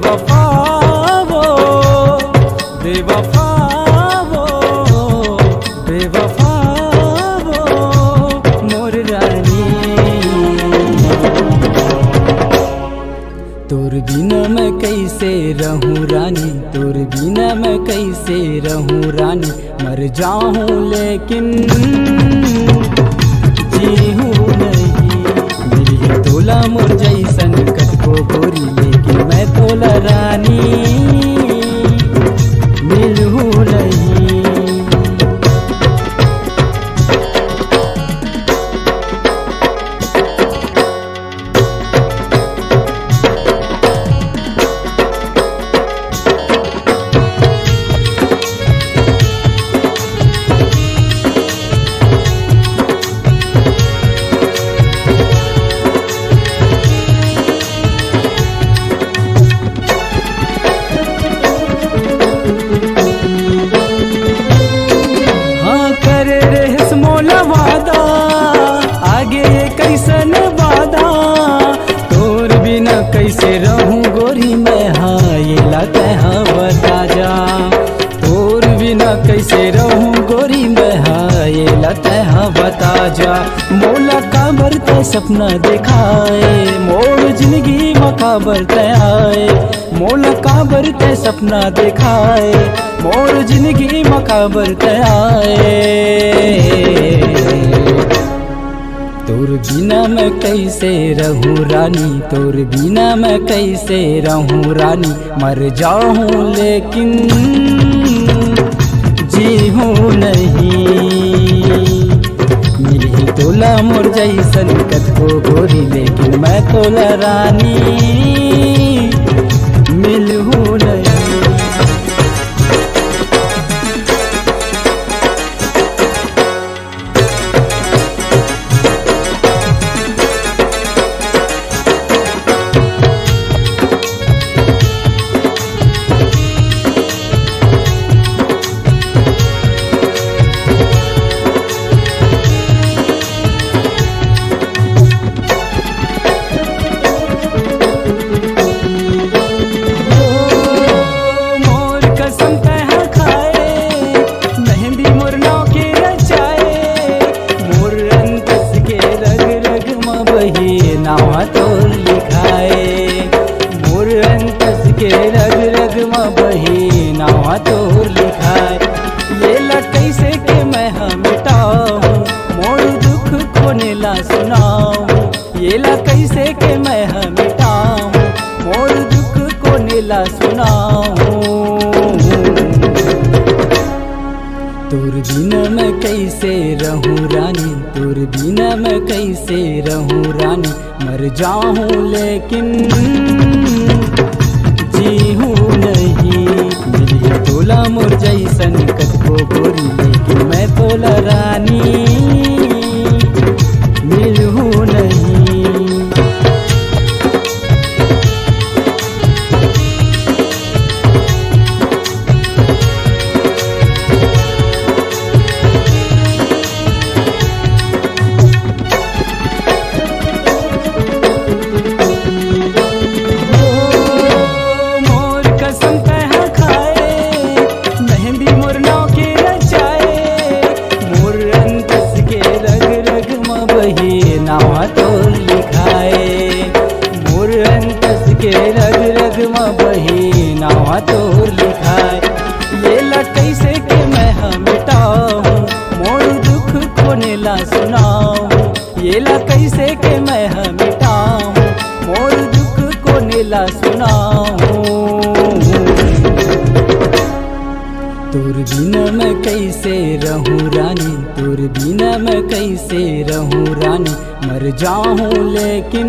बेवफा वो, बेवफा वो, बेवफा वो मोर रानी। तोर बिना मैं कैसे रहूं रानी, तोर बिना मैं कैसे रहूं रानी। मर जाऊं लेकिन जीऊं नहीं। मेरी तोला मोर जैसन कटको गोरी, लेकिन मैं तोला रानी मिलूं नहीं। वादा आगे कैसन वादा, तोर बिना कैसे रहूं गोरी मैं, हाँ ये लगता है बता जा। तोर बिना कैसे रहूं गोरी मैं, हाँ ये लगता है बता जा। मोला काबर ते सपना दिखाए, मोर जिंदगी मकाबर ते आए। मोला काबर ते सपना दिखाए, मोर जिंदगी मकाबर ते आए। तोर बिना मैं कैसे रहूं रानी, तोर बिना मैं कैसे रहूं रानी। मर जाऊं लेकिन जीऊं नहीं। मिली तोला मोर जैसन कतको गोरी, लेकिन मैं तोला रानी मिलूं नहीं। नावा तोर लिखाए मोर अंतस के रग रग में बही, नावा तोर लिखाए। ये ला कैसे के मैं मिटाऊं, मोर दुख खोने ला सुनाऊं। ये ला कैसे के मैं मिटाऊं, मोर दुख खोने ला सुनाऊं। तोर बिना मैं कैसे रहूं रानी, तोर बिना मैं कैसे रहूं रानी। मर जाऊं लेकिन जीऊं नहीं। मेरी तोला मोर जैसन कतको गोरी, लेकिन मैं तोला रानी मिलूं नहीं। नावा तोर लिखाए मोर अंतस के रग रग में बही, नावा तोर लिखाए। ये ला कैसे के मैं मिटाऊं, मोर दुख खोने ला सुनाऊं। ये ला कैसे के मैं मिटाऊं, मोर दुख खोने ला सुनाऊं। तोर बिना मैं कैसे रहूं रानी, तोर बिना मैं कैसे रहूं रानी। मर जाऊं लेकिन